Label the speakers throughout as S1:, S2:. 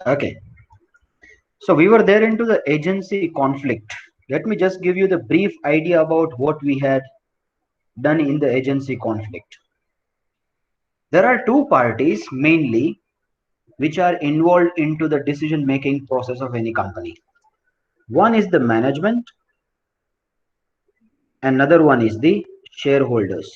S1: Okay. So we were there into the agency conflict. Let me just give you the brief idea about what we had done in the agency conflict. There are two parties mainly which are involved into the decision making process of any company. One is the management, another one is the shareholders.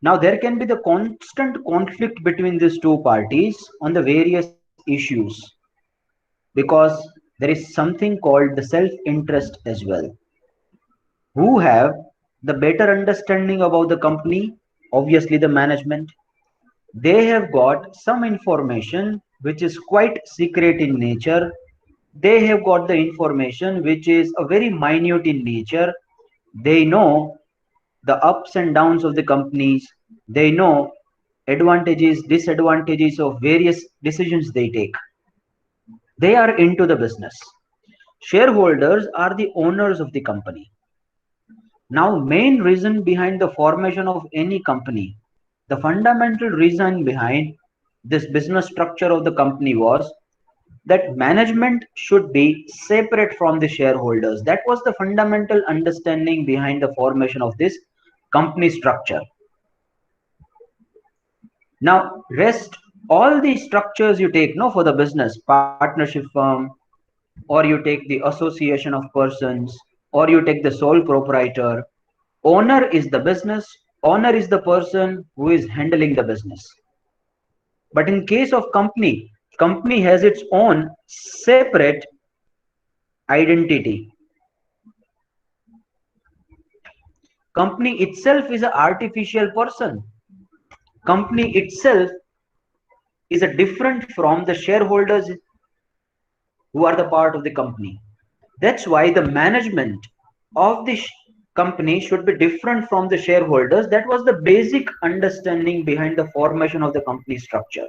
S1: Now there can be the constant conflict between these two parties on the various issues because there is something called the self interest as well. Who have the better understanding about the company? Obviously the management. They have got some information which is quite secret in nature. They have got the information which is a very minute in nature. They know the ups and downs of the companies. They know advantages, disadvantages of various decisions they take. They are into the business. Shareholders are the owners of the company. Now, main reason behind the formation of any company, the fundamental reason behind this business structure of the company was that management should be separate from the shareholders. That was the fundamental understanding behind the formation of this company structure. Now, rest all the structures you take, no, for the business, partnership firm, or you take the association of persons, or you take the sole proprietor. Owner is the business, owner is the person who is handling the business. But in case of company, company has its own separate identity. Company itself is an artificial person. Company itself is a different from the shareholders who are the part of the company. That's why the management of the company should be different from the shareholders. That was the basic understanding behind the formation of the company structure.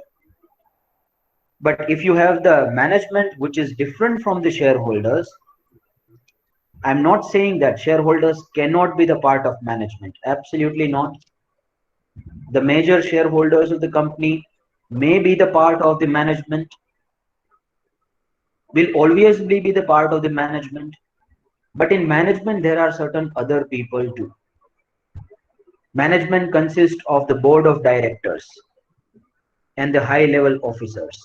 S1: But if you have the management which is different from the shareholders, I'm not saying that shareholders cannot be the part of management. Absolutely not. The major shareholders of the company may be the part of the management, will always be the part of the management. But in management, there are certain other people too. Management consists of the board of directors and the high level officers.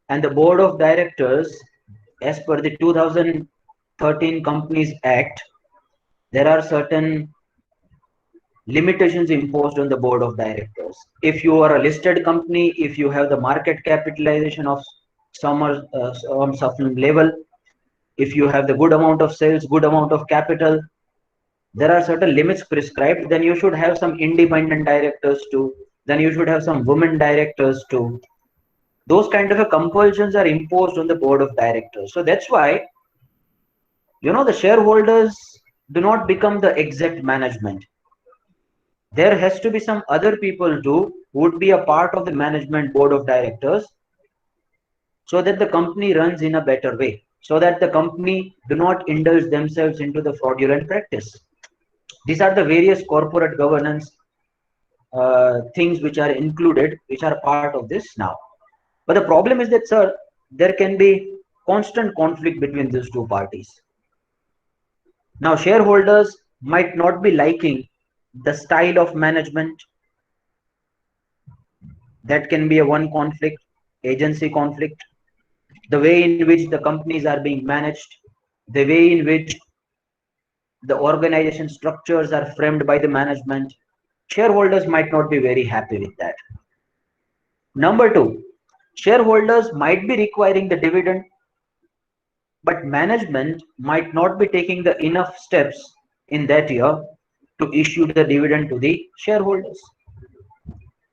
S1: And the board of directors, as per the 2013 Companies Act, there are certain limitations imposed on the board of directors. If you are a listed company, if you have the market capitalization of some certain level, if you have the good amount of sales, good amount of capital, there are certain limits prescribed. Then you should have some independent directors too. Then you should have some women directors too. Those kind of a compulsions are imposed on the board of directors. So that's why, the shareholders do not become the exact management. There has to be some other people too who would be a part of the management board of directors, so that the company runs in a better way, so that the company do not indulge themselves into the fraudulent practice. These are the various corporate governance things which are included, which are part of this now. But the problem is that, sir, there can be constant conflict between these two parties. Now, shareholders might not be liking the style of management. That can be a one conflict, agency conflict. The way in which the companies are being managed, the way in which the organization structures are framed by the management. Shareholders might not be very happy with that. Number two, shareholders might be requiring the dividend, but management might not be taking the enough steps in that year to issue the dividend to the shareholders.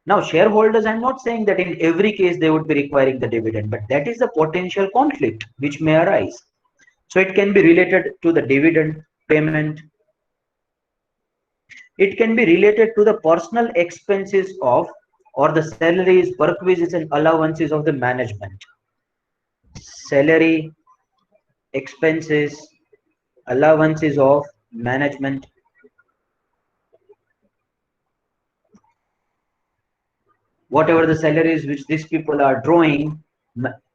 S1: Now, shareholders, I'm not saying that in every case they would be requiring the dividend, but that is the potential conflict which may arise. So it can be related to the dividend payment. It can be related to the personal expenses of, or the salaries, perquisites, and allowances of the management. Salary, expenses, allowances of management. Whatever the salaries which these people are drawing,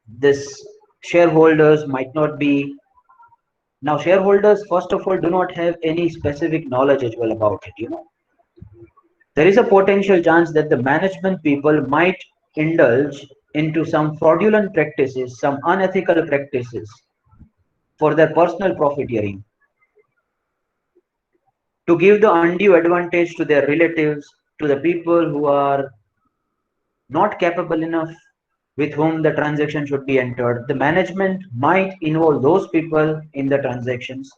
S1: this shareholders might not be. Now shareholders first of all do not have any specific knowledge as well about it. There is a potential chance that the management people might indulge into some fraudulent practices, some unethical practices for their personal profiteering, to give the undue advantage to their relatives, to the people who are not capable enough, with whom the transaction should be entered. The management might involve those people in the transactions.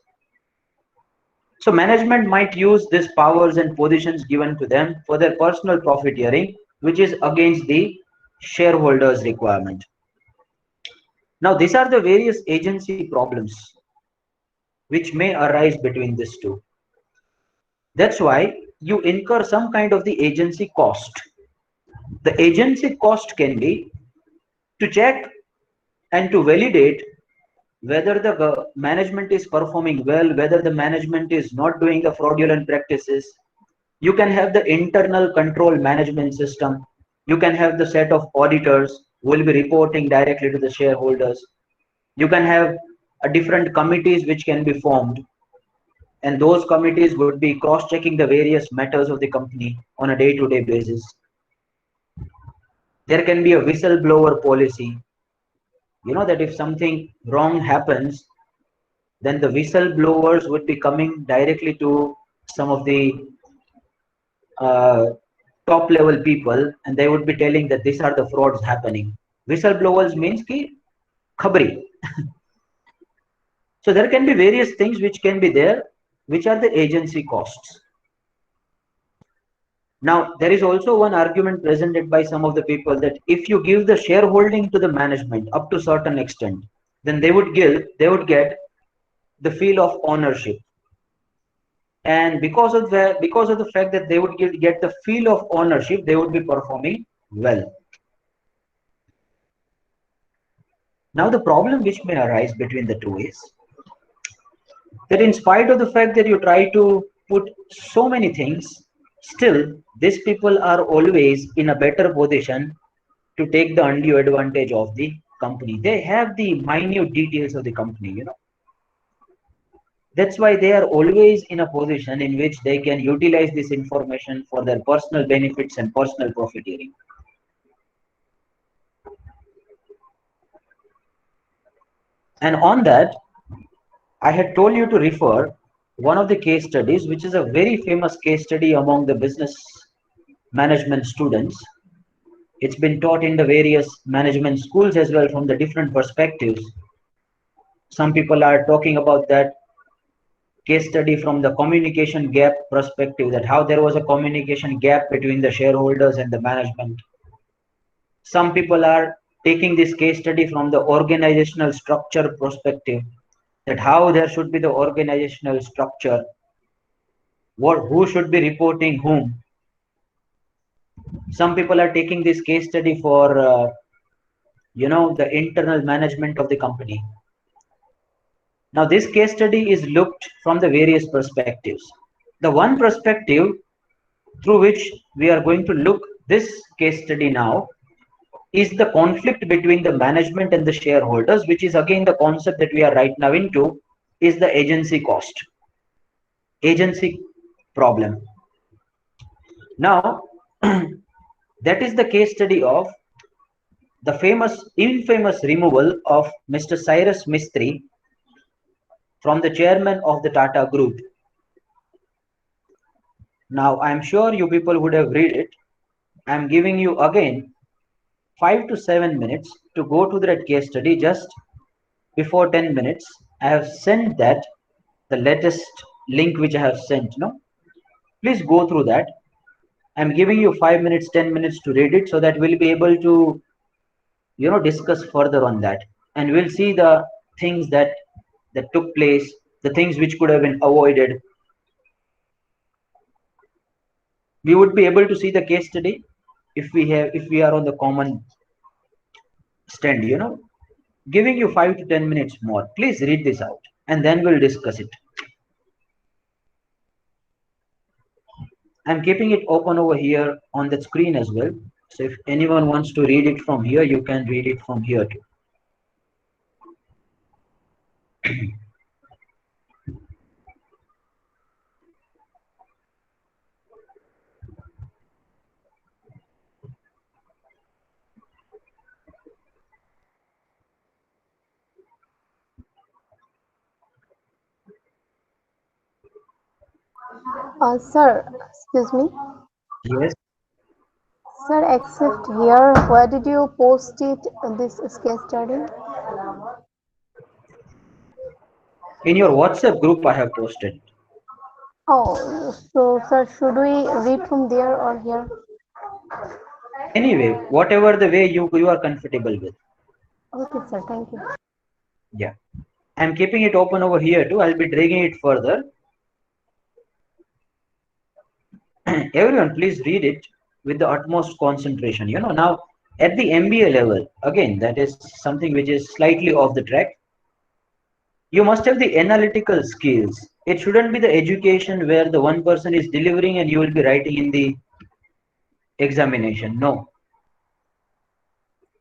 S1: So management might use these powers and positions given to them for their personal profiteering, which is against the shareholders' requirement. Now, these are the various agency problems which may arise between these two. That's why you incur some kind of the agency cost. The agency cost can be to check and to validate whether the management is performing well, whether the management is not doing the fraudulent practices. You can have the internal control management system. You can have the set of auditors who will be reporting directly to the shareholders. You can have a different committees which can be formed, and those committees would be cross-checking the various matters of the company on a day-to-day basis. There can be a whistleblower policy. That if something wrong happens, then the whistleblowers would be coming directly to some of the uh, top level people, and they would be telling that these are the frauds happening. Whistleblowers means ki khabri. So there can be various things which can be there, which are the agency costs. Now, there is also one argument presented by some of the people that if you give the shareholding to the management up to certain extent, then they would get the feel of ownership. And because of the fact that they would get the feel of ownership, they would be performing well. Now, the problem which may arise between the two is that in spite of the fact that you try to put so many things, still these people are always in a better position to take the undue advantage of the company. They have the minute details of the company. That's why they are always in a position in which they can utilize this information for their personal benefits and personal profiteering. And on that, I had told you to refer one of the case studies, which is a very famous case study among the business management students. It's been taught in the various management schools as well from the different perspectives. Some people are talking about that case study from the communication gap perspective, that how there was a communication gap between the shareholders and the management. Some people are taking this case study from the organizational structure perspective, that how there should be the organizational structure, who should be reporting whom. Some people are taking this case study for the internal management of the company. Now this case study is looked from the various perspectives. The one perspective through which we are going to look this case study now is the conflict between the management and the shareholders, which is again the concept that we are right now into, is the agency cost, agency problem. Now that is the case study of the infamous removal of Mr. Cyrus Mistry from the chairman of the Tata Group. Now I am sure you people would have read it. I am giving you again 5 to 7 minutes to go to that case study. Just before 10 minutes, I have sent that, the latest link which I have sent. Please go through that. I'm giving you 5 minutes, 10 minutes to read it, so that we'll be able to discuss further on that, and we'll see the things that took place, the things which could have been avoided. We would be able to see the case study if we are on the common stand. Giving you 5 to 10 minutes more. Please read this out, and then we'll discuss it. I'm keeping it open over here on the screen as well. So if anyone wants to read it from here, you can read it from here too.
S2: Sir, excuse me.
S1: Yes.
S2: Sir, except here, where did you post it, this case study?
S1: In your WhatsApp group, I have posted.
S2: Oh, so sir, should we read from there or here?
S1: Anyway, whatever the way you are comfortable with.
S2: Okay, sir, thank you.
S1: Yeah. I'm keeping it open over here too. I'll be dragging it further. Everyone, please read it with the utmost concentration. Now at the MBA level, again, that is something which is slightly off the track. You must have the analytical skills. It shouldn't be the education where the one person is delivering and you will be writing in the examination. No.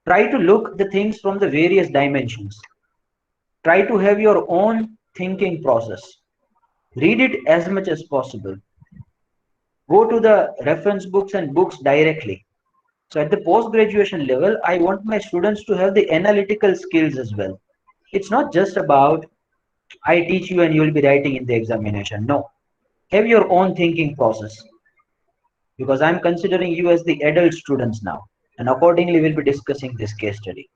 S1: Try to look the things from the various dimensions. Try to have your own thinking process. Read it as much as possible. Go to the reference books and books directly. So at the post graduation level, I want my students to have the analytical skills as well. It's not just about I teach you and you will be writing in the examination. No, have your own thinking process, because I'm considering you as the adult students now, and accordingly we'll be discussing this case study.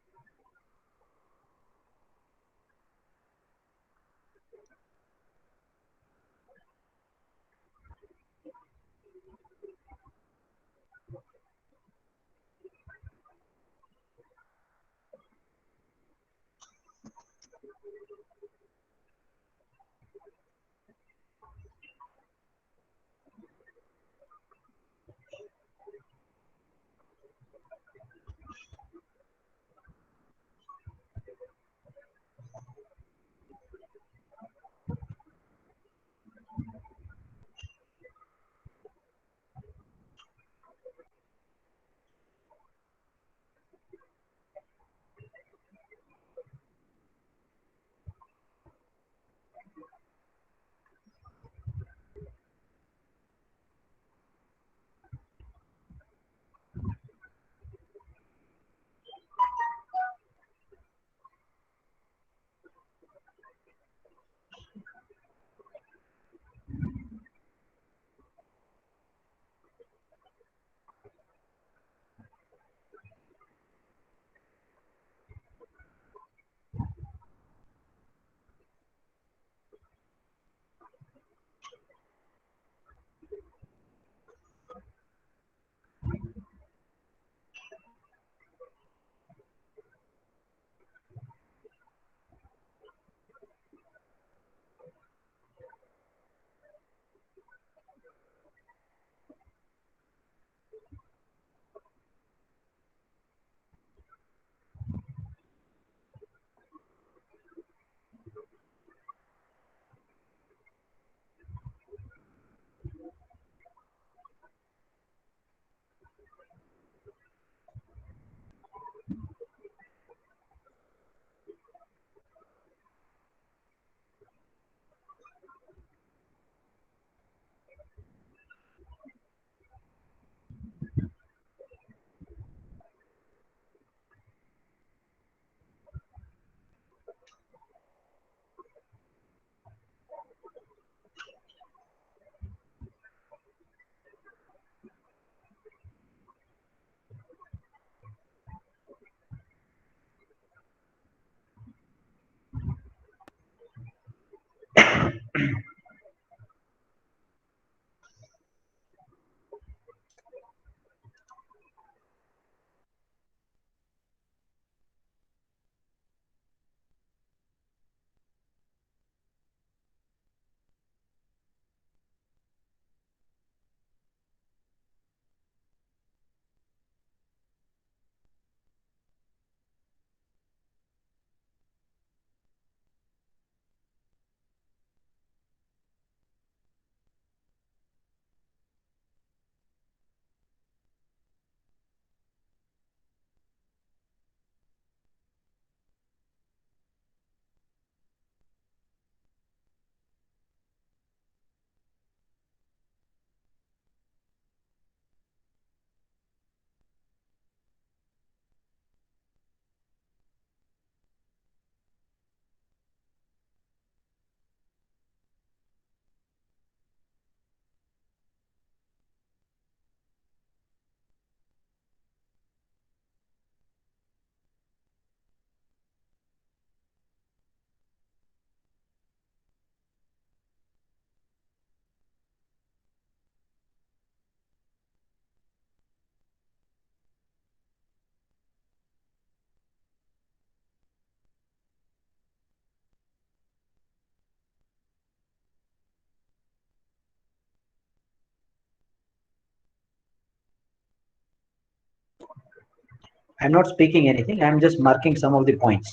S1: I'm not speaking anything. I'm just marking some of the points.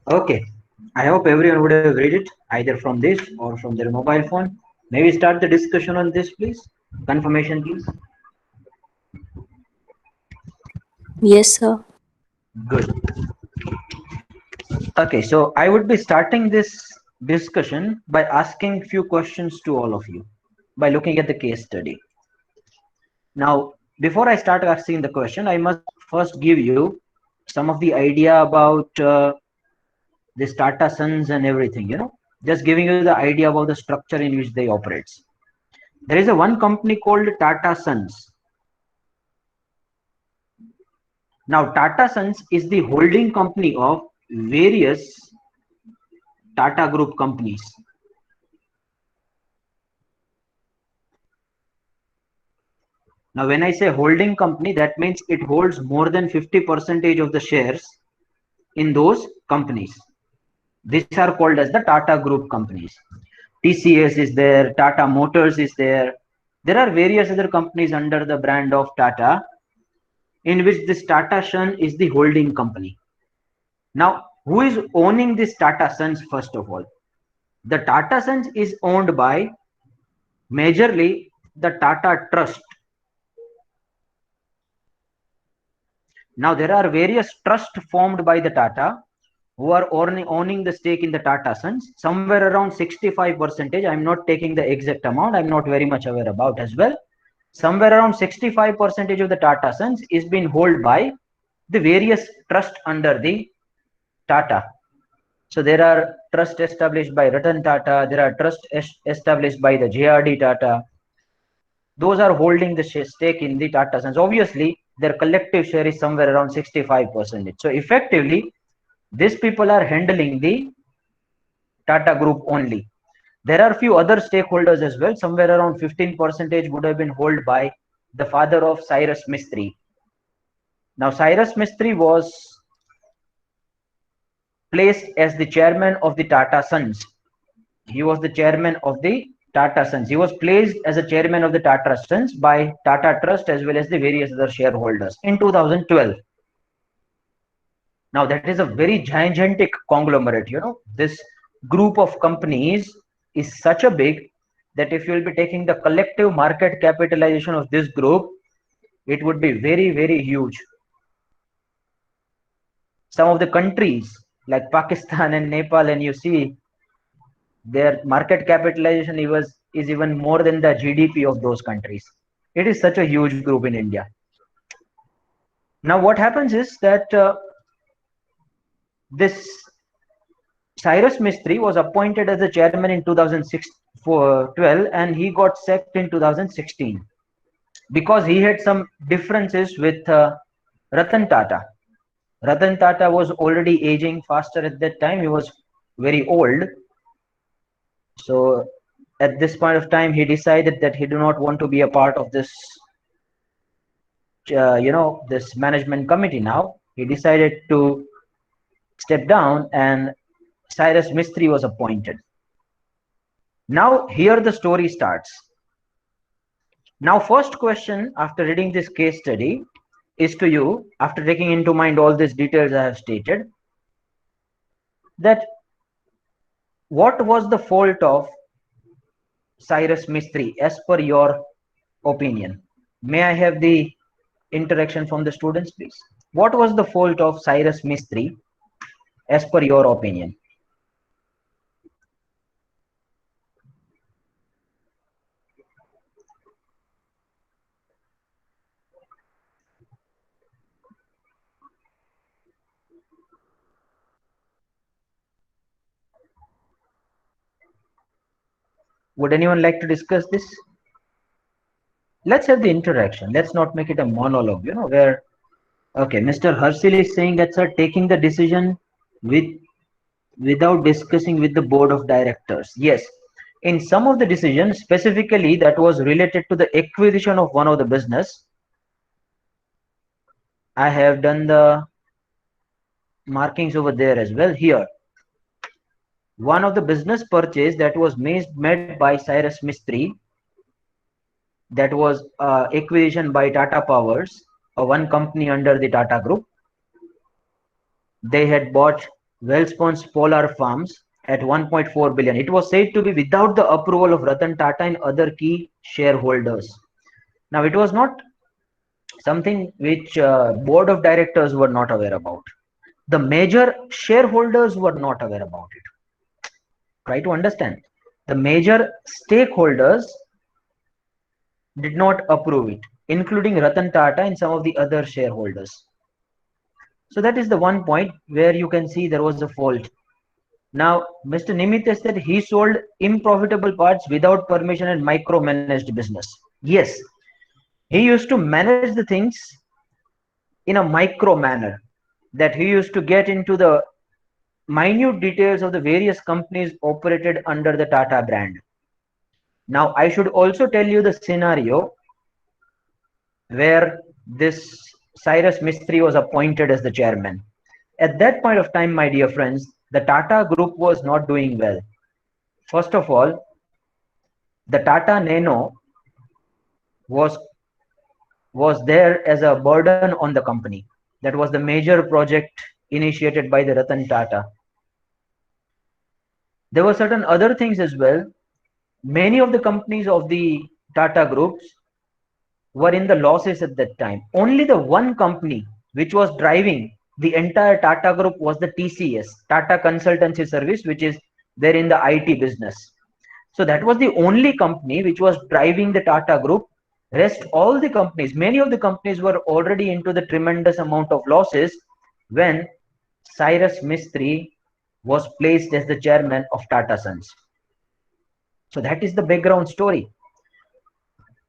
S1: Okay. I hope everyone would have read it either from this or from their mobile phone. May we start the discussion on this, please? Confirmation, please.
S3: Yes, sir.
S1: Good. Okay, so I would be starting this discussion by asking few questions to all of you by looking at the case study. Now, before I start asking the question, I must first give you some of the idea about this Tata Sons and everything, just giving you the idea about the structure in which they operate. There is a one company called Tata Sons. Now, Tata Sons is the holding company of various Tata Group companies. Now, when I say holding company, that means it holds more than 50% of the shares in those companies. These are called as the Tata Group companies. TCS is there, Tata Motors is there. There are various other companies under the brand of Tata, in which this Tata Sun is the holding company. Now, who is owning this Tata Sons first of all? The Tata Sons is owned by majorly the Tata Trust. Now, there are various trusts formed by the Tata who are owning the stake in the Tata Sons, somewhere around 65%. I'm not taking the exact amount, I'm not very much aware about as well. Somewhere around 65% of the Tata Sons is being held by the various trusts under the Tata. So there are trusts established by Ratan Tata, there are trusts established by the JRD Tata. Those are holding the stake in the Tata Sons. Obviously, their collective share is somewhere around 65%. So effectively, these people are handling the Tata Group only. There are few other stakeholders as well. Somewhere around 15% would have been held by the father of Cyrus Mistry. Now, Cyrus Mistry was placed as the chairman of the Tata Sons. He was the chairman of the Tata Sons. He was placed as a chairman of the Tata Sons by Tata Trust as well as the various other shareholders in 2012. Now, that is a very gigantic conglomerate. This group of companies is such a big that if you will be taking the collective market capitalization of this group, it would be very, very huge. Some of the countries like Pakistan and Nepal, and you see their market capitalization is even more than the GDP of those countries. It is such a huge group in India. Now, what happens is that this Cyrus Mistry was appointed as the chairman in 2012 and he got sacked in 2016 because he had some differences with Ratan Tata. Ratan Tata was already aging faster at that time. He was very old. So at this point of time, he decided that he do not want to be a part of this, this management committee now. He decided to step down and Cyrus Mistry was appointed. Now, here the story starts. Now, first question after reading this case study is to you, after taking into mind all these details I have stated, that what was the fault of Cyrus Mistry as per your opinion? May I have the interaction from the students, please? What was the fault of Cyrus Mistry as per your opinion? Would anyone like to discuss this? Let's have the interaction. Let's not make it a monologue, where, okay, Mr. Harsil is saying that, sir, taking the decision without discussing with the board of directors. Yes, in some of the decisions, specifically that was related to the acquisition of one of the business, I have done the markings over there as well. Here, one of the business purchase that was made by Cyrus Mistry, that was acquisition by Tata Powers, one company under the Tata Group. They had bought Welspun's Polar Farms at 1.4 billion. It was said to be without the approval of Ratan Tata and other key shareholders. Now, it was not something which board of directors were not aware about. The major shareholders were not aware about it. Try to understand. The major stakeholders did not approve it, including Ratan Tata and some of the other shareholders. So that is the one point where you can see there was a fault. Now, Mr. Nimitt said he sold unprofitable parts without permission and micromanaged business. Yes, he used to manage the things in a micro manner, that he used to get into the minute details of the various companies operated under the Tata brand. Now, I should also tell you the scenario where this Cyrus Mistry was appointed as the chairman. At that point of time, my dear friends, the Tata group was not doing well. First of all, the Tata Nano was there as a burden on the company. That was the major project initiated by the Ratan Tata. There were certain other things as well. Many of the companies of the Tata groups were in the losses at that time. Only the one company which was driving the entire Tata group was the TCS, Tata Consultancy Service, which is there in the IT business. So that was the only company which was driving the Tata group. Rest all the companies, many of the companies were already into the tremendous amount of losses when Cyrus Mistry was placed as the chairman of Tata Sons. So that is the background story.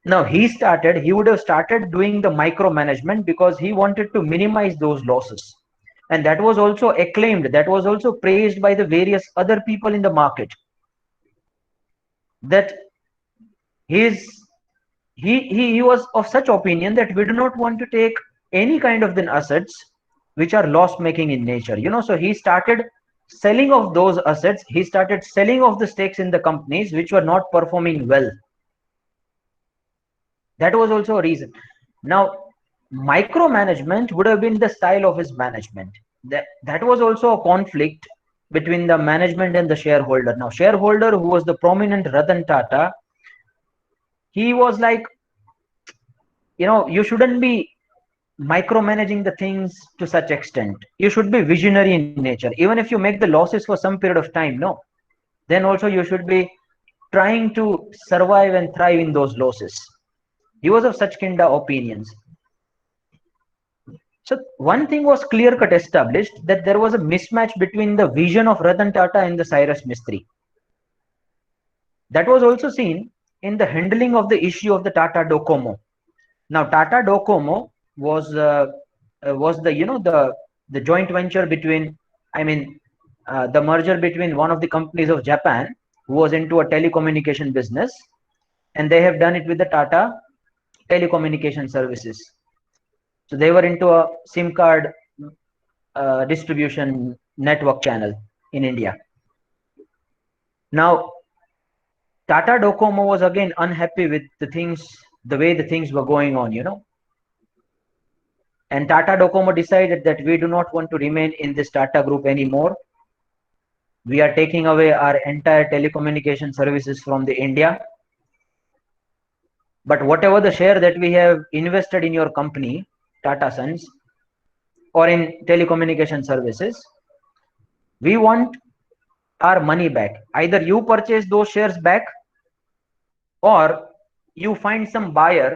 S1: Now he would have started doing the micromanagement because he wanted to minimize those losses. And that was also acclaimed, that was also praised by the various other people in the market. That he was of such opinion that we do not want to take any kind of the assets which are loss making in nature. So he started selling of those assets. He started selling of the stakes in the companies which were not performing well. That was also a reason. Now, micromanagement would have been the style of his management. That was also a conflict between the management and the shareholder. Now, shareholder, who was the prominent Ratan Tata, he was like, you shouldn't be micromanaging the things to such extent. You should be visionary in nature. Even if you make the losses for some period of time, no, then also you should be trying to survive and thrive in those losses. He was of such kind of opinions. So one thing was clear cut established, that there was a mismatch between the vision of Ratan Tata and the Cyrus Mistry. That was also seen in the handling of the issue of the Tata Docomo. Now, Tata Docomo was the joint venture between, the merger between one of the companies of Japan who was into a telecommunication business, and they have done it with the Tata Telecommunication Services. So they were into a SIM card distribution network channel in India. Now, Tata Docomo was again unhappy with the way the things were going on, And Tata Docomo decided that we do not want to remain in this Tata group anymore. We are taking away our entire telecommunication services from the India. But whatever the share that we have invested in your company, Tata Sons, or in telecommunication services, we want our money back. Either you purchase those shares back, or you find some buyer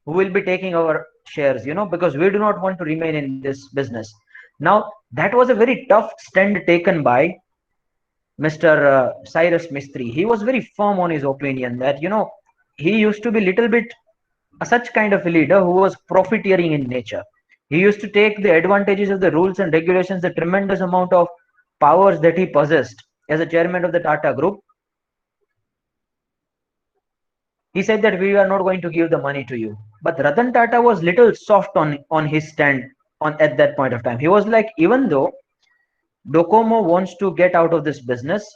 S1: who will be taking our shares, because we do not want to remain in this business. Now, that was a very tough stand taken by Mr. Cyrus Mistry. He was very firm on his opinion that, he used to be little bit such kind of a leader who was profiteering in nature. He used to take the advantages of the rules and regulations, the tremendous amount of powers that he possessed as a chairman of the Tata Group. He said that we are not going to give the money to you. But Ratan Tata was little soft on his stand at that point of time. He was like, even though Docomo wants to get out of this business,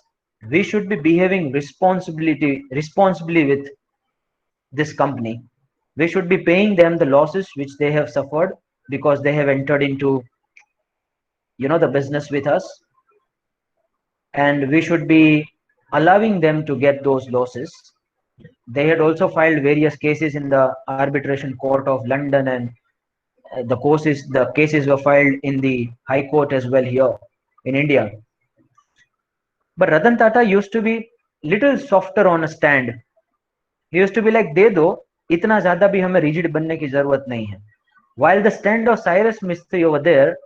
S1: we should be behaving responsibly with this company. We should be paying them the losses which they have suffered because they have entered into, the business with us. and we should be allowing them to get those losses. They had also filed various cases in the arbitration court of London, and the cases were filed in the High Court as well here in India. But Ratan Tata used to be little softer on a stand. He used to be like, दे दो, इतना ज्यादा भी हमें rigid बनने की जरूरत नहीं है. While the stand of Cyrus Mistry over there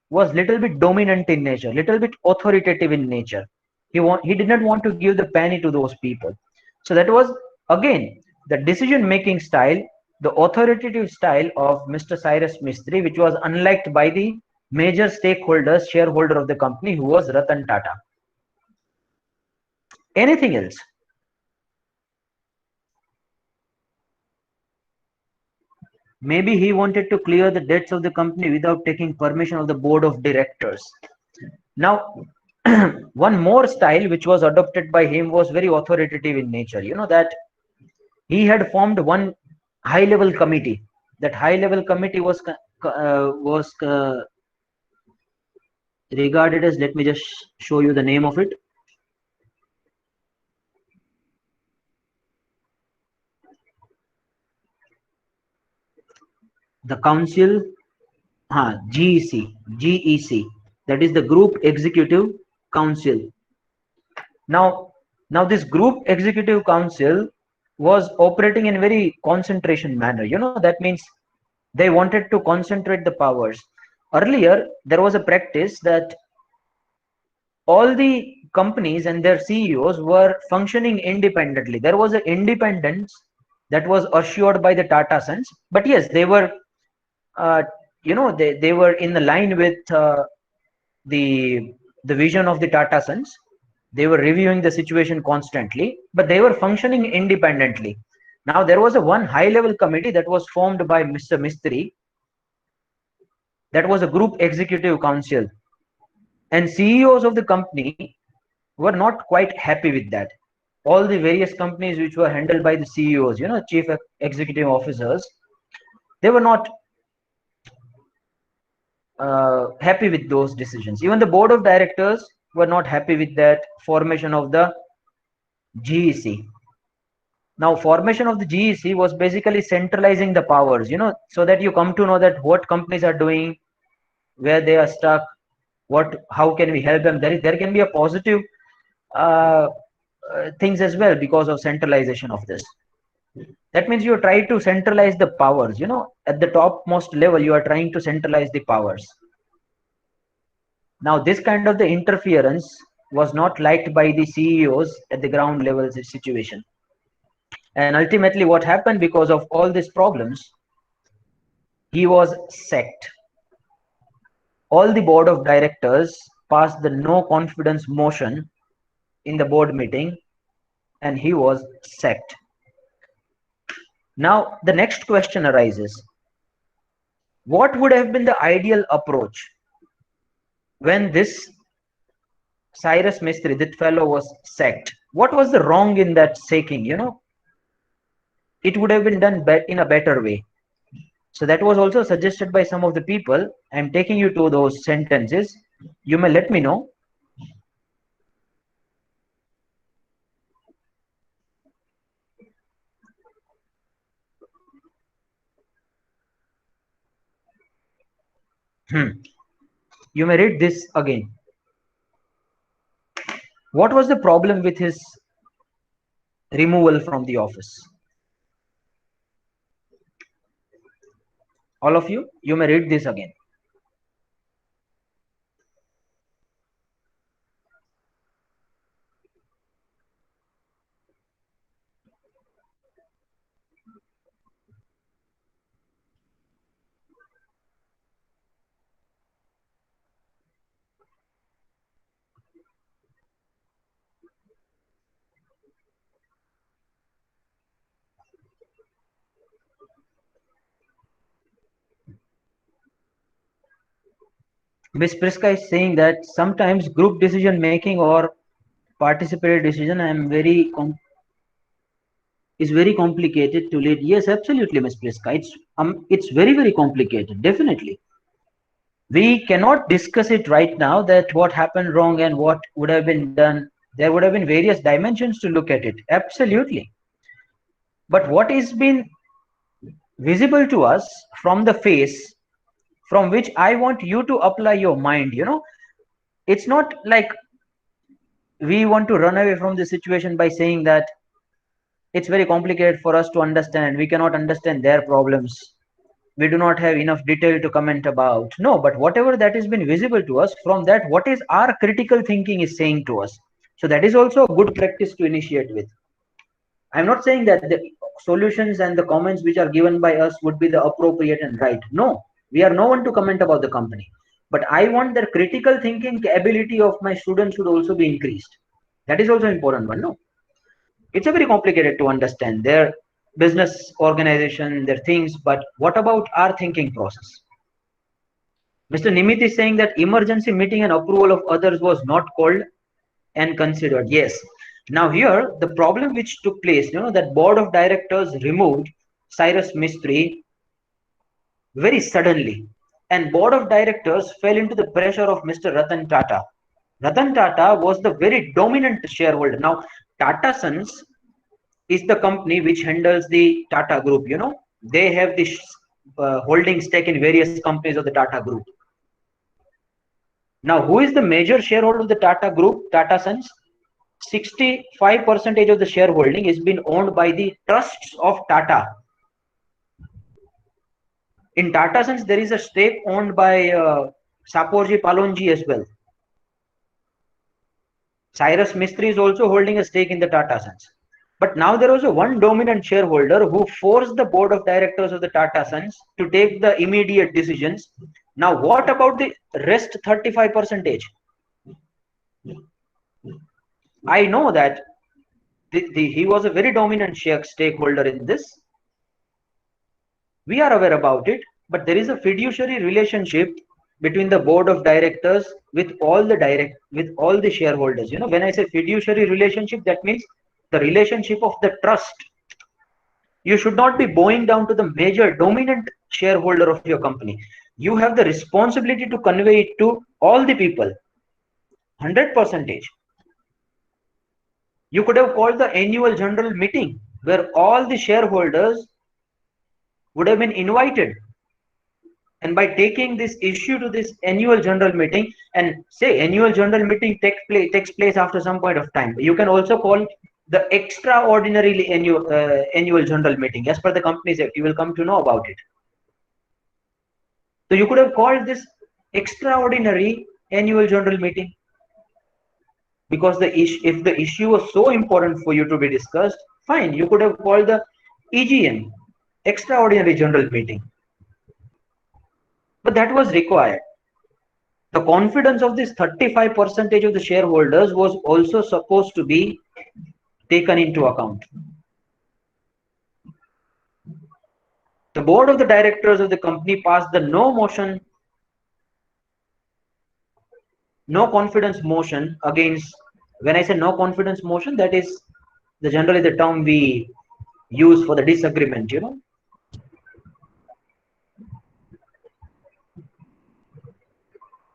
S1: was little bit dominant in nature, little bit authoritative in nature. He did not want to give the penny to those people. So that was again the decision making style, the authoritative style of Mr. Cyrus Mistry, which was unliked by the major stakeholders, shareholder of the company, who was Ratan Tata. Anything else? Maybe he wanted to clear the debts of the company without taking permission of the board of directors. Now, one more style which was adopted by him was very authoritative in nature. You know that he had formed one high level committee. That high level committee was regarded as, let me just show you the name of it. The council, GEC, that is the Group Executive Council. Now this Group Executive Council was operating in very concentration manner. You know, that means they wanted to concentrate the powers. Earlier, there was a practice that all the companies and their CEOs were functioning independently. There was an independence that was assured by the Tata Sons. But yes, they were, they were in the line with the vision of the Tata Sons. They were reviewing the situation constantly, but they were functioning independently. Now there was a one high level committee that was formed by Mr. Mistry. That was a Group Executive Council, and CEOs of the company were not quite happy with that. All the various companies which were handled by the CEOs, chief executive officers, they were not happy with those decisions. Even the board of directors were not happy with that formation of the GEC. Now, formation of the GEC was basically centralizing the powers, so that you come to know that what companies are doing, where they are stuck, how can we help them. There can be a positive things as well because of centralization of this. That means you try to centralize the powers, at the topmost level, you are trying to centralize the powers. Now, this kind of the interference was not liked by the CEOs at the ground level situation. And ultimately, what happened because of all these problems, he was sacked. All the board of directors passed the no confidence motion in the board meeting, and he was sacked. Now, the next question arises. What would have been the ideal approach when this Cyrus Mistry, that fellow, was sacked? What was the wrong in that sacking? It would have been done in a better way. So that was also suggested by some of the people. I'm taking you to those sentences. You may let me know. You may read this again. What was the problem with his removal from the office? All of you may read this again. Ms. Priska is saying that sometimes group decision making or participatory decision is very complicated to lead. Yes, absolutely, Ms. Priska. It's very, very complicated, definitely. We cannot discuss it right now that what happened wrong and what would have been done. There would have been various dimensions to look at it, absolutely. But what is been visible to us from the face, from which I want you to apply your mind, it's not like we want to run away from the situation by saying that it's very complicated for us to understand, we cannot understand their problems, we do not have enough detail to comment about. No, but whatever that has been visible to us, from that what is our critical thinking is saying to us. So that is also a good practice to initiate with. I'm not saying that the solutions and the comments which are given by us would be the appropriate and right. No, we are no one to comment about the company, but I want their critical thinking ability of my students should also be increased. That is also important one. No, it's a very complicated to understand their business organization, their things, but what about our thinking process? Mr. Nimit is saying that emergency meeting and approval of others was not called and considered. Yes. Now here, the problem which took place, that board of directors removed Cyrus Mistry very suddenly, and board of directors fell into the pressure of Mr. Ratan Tata. Ratan Tata was the very dominant shareholder. Now, Tata Sons is the company which handles the Tata Group. They have this holding stake in various companies of the Tata Group. Now, who is the major shareholder of the Tata Group, Tata Sons? 65% of the shareholding is being owned by the trusts of Tata. In Tata Sons, there is a stake owned by Saporji Palonji as well. Cyrus Mistry is also holding a stake in the Tata Sons. But now there was a one dominant shareholder who forced the board of directors of the Tata Sons to take the immediate decisions. Now, what about the rest 35%? I know that he was a very dominant stakeholder in this. We are aware about it, but there is a fiduciary relationship between the board of directors with all the shareholders. When I say fiduciary relationship, that means the relationship of the trust. You should not be bowing down to the major dominant shareholder of your company. You have the responsibility to convey it to all the people, 100%. You could have called the annual general meeting where all the shareholders would have been invited, and by taking this issue to this annual general meeting, and say annual general meeting takes place after some point of time, you can also call the extraordinary annual general meeting as per the Companies Act. You will come to know about it. So you could have called this extraordinary annual general meeting, because if the issue was so important for you to be discussed, fine, you could have called the EGM, extraordinary general meeting. But that was required. The confidence of this 35% of the shareholders was also supposed to be taken into account. The board of the directors of the company passed the no confidence motion against. When I say no confidence motion, that is generally the term we use for the disagreement.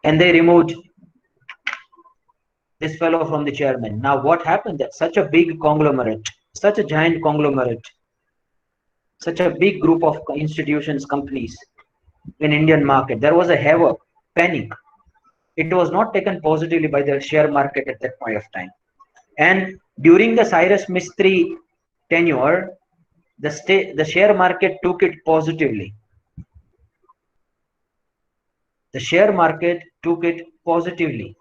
S1: And they removed this fellow from the chairman. Now, what happened? That such a big conglomerate, such a giant conglomerate, such a big group of institutions, companies in Indian market, there was a havoc, panic. It was not taken positively by the share market at that point of time. And during the Cyrus Mistry tenure, the share market took it positively. The share market took it positively.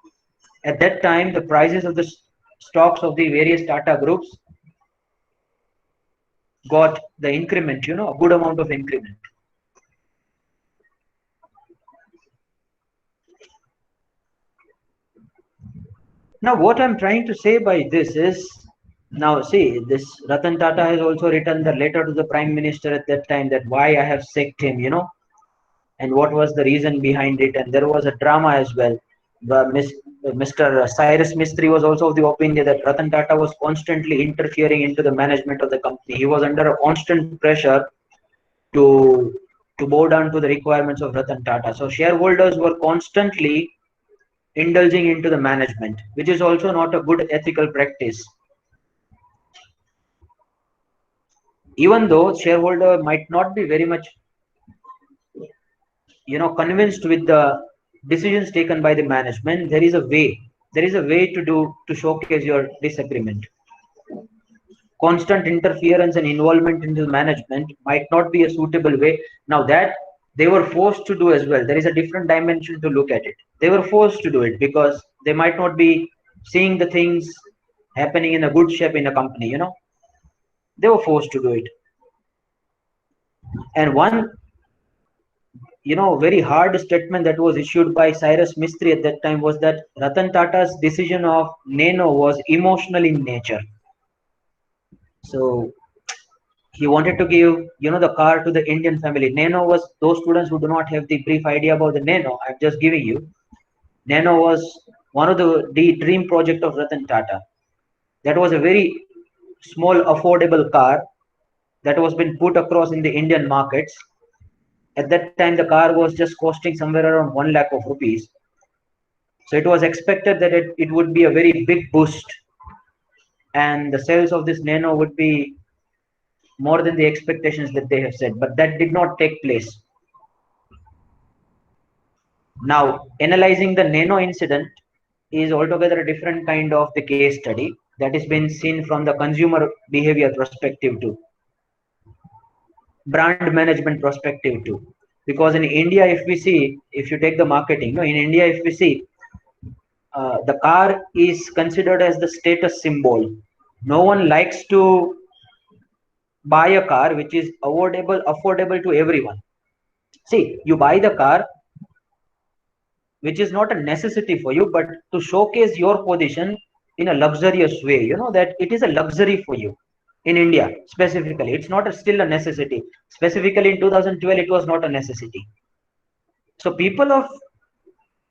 S1: At that time, the prices of the stocks of the various Tata groups got the increment, a good amount of increment. Now, what I'm trying to say by this is, now see, this Ratan Tata has also written the letter to the Prime Minister at that time that why I have sacked him, and what was the reason behind it. And there was a drama as well. Mr. Cyrus Mistry was also of the opinion that Ratan Tata was constantly interfering into the management of the company. He was under a constant pressure to to bow down to the requirements of Ratan Tata. So shareholders were constantly indulging into the management, which is also not a good ethical practice. Even though shareholder might not be very much, convinced with the decisions taken by the management, there is a way to showcase your disagreement. Constant interference and involvement into management might not be a suitable way. Now that they were forced to do as well, there is a different dimension to look at it. They were forced to do it because they might not be seeing the things happening in a good shape in a company. They were forced to do it. And one, very hard statement that was issued by Cyrus Mistry at that time was that Ratan Tata's decision of Nano was emotional in nature. So he wanted to give, the car to the Indian family. Nano was, those students who do not have the brief idea about the Nano, I'm just giving you. Nano was one of the dream project of Ratan Tata. That was a very small, affordable car that was been put across in the Indian markets. At that time, the car was just costing somewhere around 1 lakh of rupees. So it was expected that it would be a very big boost, and the sales of this Nano would be more than the expectations that they have said, but that did not take place. Now, analyzing the Nano incident is altogether a different kind of the case study that is being seen from the consumer behavior perspective too, brand management perspective too. Because in India, if you take the marketing, in India, if we see, the car is considered as the status symbol. No one likes to buy a car which is affordable to everyone. See, you buy the car which is not a necessity for you, but to showcase your position in a luxurious way, that it is a luxury for you. In India specifically, it's not still a necessity. Specifically in 2012, it was not a necessity. So people of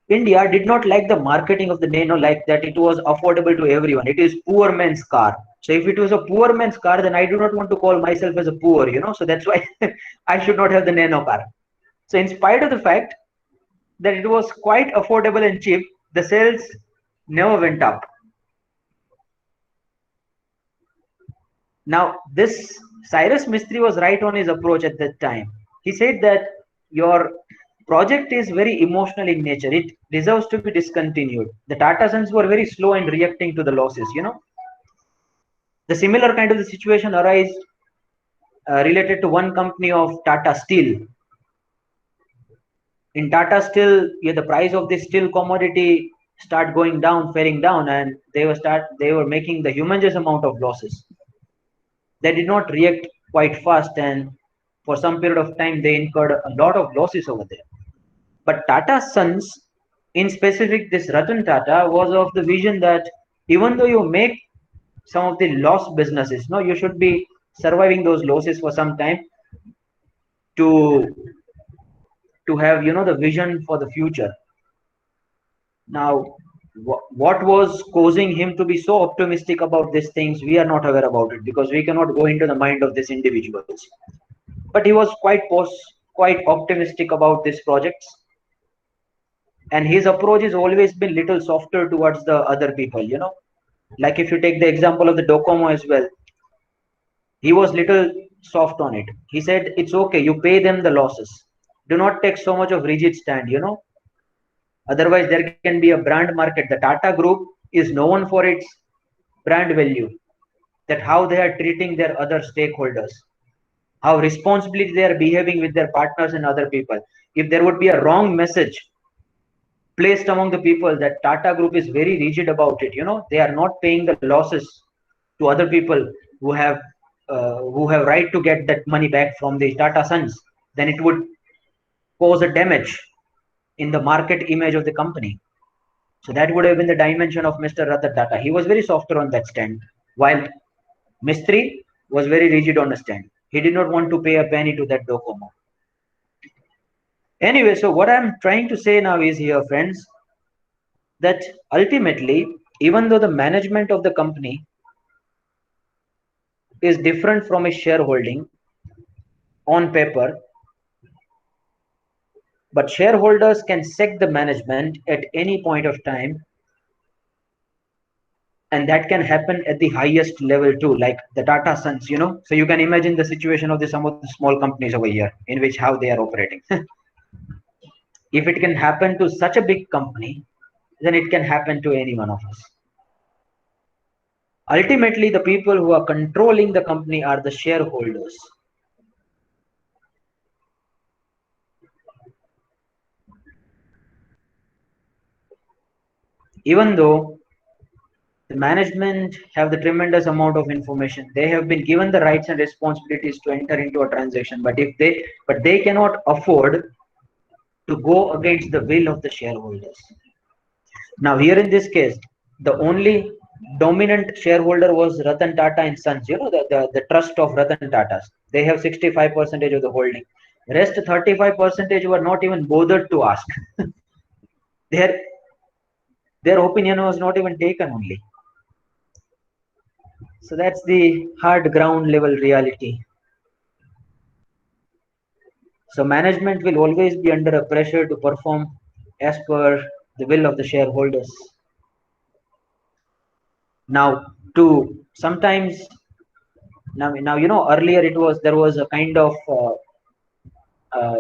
S1: India did not like the marketing of the Nano, like that it was affordable to everyone. It is poor man's car. So if it was a poor man's car, then I do not want to call myself as a poor. So that's why I should not have the Nano car. So in spite of the fact that it was quite affordable and cheap, the sales never went up. Now, this Cyrus Mistry was right on his approach at that time. He said that your project is very emotional in nature. It deserves to be discontinued. The Tata Sons were very slow in reacting to the losses. The similar kind of the situation arise related to one company of Tata Steel. In Tata Steel, the price of this steel commodity start going down, faring down, and they were making the humongous amount of losses. They did not react quite fast, and for some period of time, they incurred a lot of losses over there. But Tata Sons, in specific, this Ratan Tata was of the vision that even though you make some of the lost businesses, you should be surviving those losses for some time to have the vision for the future. Now, what was causing him to be so optimistic about these things, we are not aware about it, because we cannot go into the mind of these individuals. But he was quite optimistic about these projects, and his approach has always been little softer towards the other people. Like if you take the example of the Docomo as well, he was little soft on it. He said it's okay, you pay them the losses, do not take so much of rigid stand. Otherwise, there can be a brand market. The Tata Group is known for its brand value, that how they are treating their other stakeholders, how responsibly they are behaving with their partners and other people. If there would be a wrong message placed among the people that Tata Group is very rigid about it, they are not paying the losses to other people who have right to get that money back from the Tata Sons, then it would cause a damage in the market image of the company. So that would have been the dimension of Mr. Ratan Tata. He was very softer on that stand, while Mistry was very rigid on the stand. He did not want to pay a penny to that Docomo. Anyway, so what I'm trying to say now is here, friends, that ultimately, even though the management of the company is different from a shareholding on paper, but shareholders can sack the management at any point of time, and that can happen at the highest level too, like the Tata Sons, so you can imagine the situation of some of the small companies over here in which how they are operating. If it can happen to such a big company, then it can happen to any one of us. Ultimately, the people who are controlling the company are the shareholders. Even though the management have the tremendous amount of information, they have been given the rights and responsibilities to enter into a transaction, but they cannot afford to go against the will of the shareholders. Now, here in this case, the only dominant shareholder was Ratan Tata and Sons, the trust of Ratan Tatas. They have 65% of the holding. Rest 35% were not even bothered to ask. their their opinion was not even taken only. So that's the hard ground level reality. So management will always be under a pressure to perform as per the will of the shareholders. Now, to sometimes now earlier there was a kind of uh,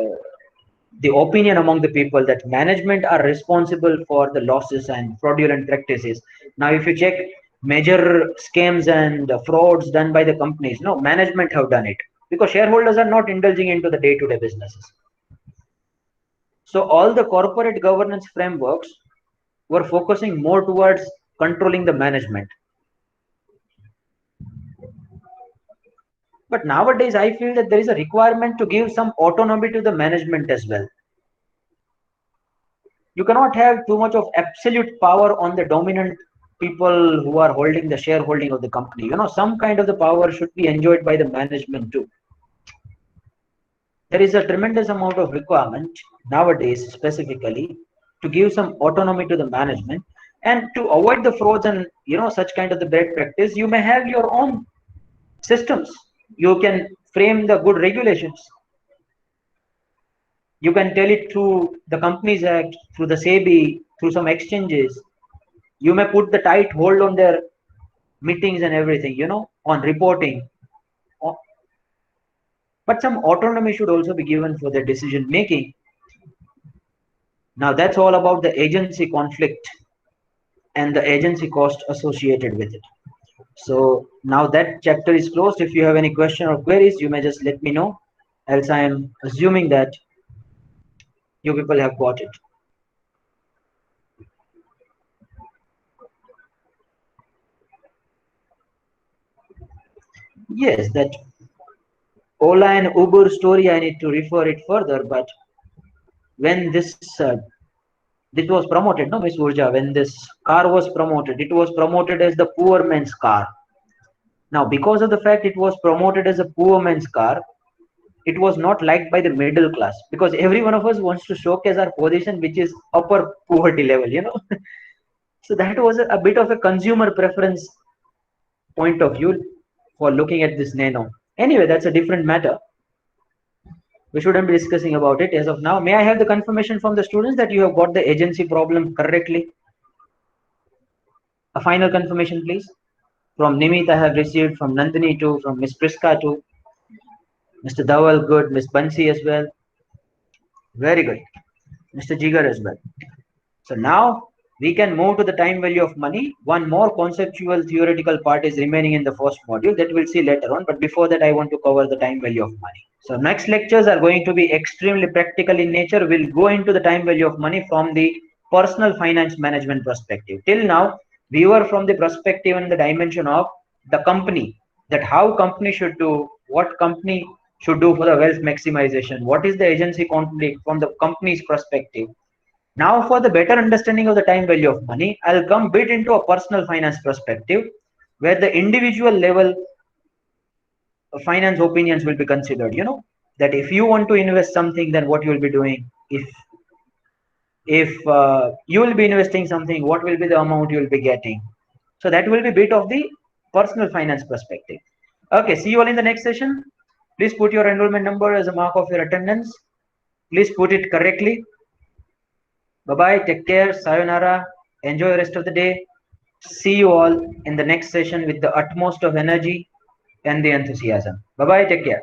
S1: the opinion among the people that management are responsible for the losses and fraudulent practices. Now, if you check major scams and frauds done by the companies, no, management have done it because shareholders are not indulging into the day-to-day businesses. So all the corporate governance frameworks were focusing more towards controlling the management. But nowadays, I feel that there is a requirement to give some autonomy to the management as well. You cannot have too much of absolute power on the dominant people who are holding the shareholding of the company. Some kind of the power should be enjoyed by the management too. There is a tremendous amount of requirement nowadays, specifically, to give some autonomy to the management and to avoid the frauds and such kind of the bad practice. You may have your own systems. You can frame the good regulations. You can tell it through the Companies Act, through the SEBI, through some exchanges. You may put the tight hold on their meetings and everything, on reporting. But some autonomy should also be given for their decision making. Now, that's all about the agency conflict and the agency cost associated with it. So now that chapter is closed. If you have any question or queries, you may just let me know. Else I am assuming that you people have got it. Yes, that Ola and Uber story, I need to refer it further. But when this was promoted, no, Miss Urja, when this car was promoted, it was promoted as the poor man's car. Now, because of the fact it was promoted as a poor man's car, it was not liked by the middle class because every one of us wants to showcase our position, which is upper poverty level. So that was a bit of a consumer preference point of view for looking at this nano. Anyway, that's a different matter. We shouldn't be discussing about it as of now. May I have the confirmation from the students that you have got the agency problem correctly? A final confirmation, please. From Nimit, I have received, from Nandini too, from Miss Priska too, Mr. Dawal, good, Miss Bansi as well. Very good. Mr. Jigar as well. So now we can move to the time value of money. One more conceptual theoretical part is remaining in the first module that we'll see later on. But before that, I want to cover the time value of money. So next lectures are going to be extremely practical in nature. We'll go into the time value of money from the personal finance management perspective. Till now, we were from the perspective and the dimension of the company, that how company should do, what company should do for the wealth maximization, what is the agency conflict from the company's perspective. Now, for the better understanding of the time value of money, I'll come bit into a personal finance perspective where the individual level finance opinions will be considered. That if you want to invest something, then what you will be doing. If you will be investing something, what will be the amount you will be getting. So that will be bit of the personal finance perspective. Okay, see you all in the next session. Please put your enrollment number as a mark of your attendance. Please put it correctly. Bye-bye. Take care. Sayonara. Enjoy the rest of the day. See you all in the next session with the utmost of energy and the enthusiasm. Bye-bye. Take care.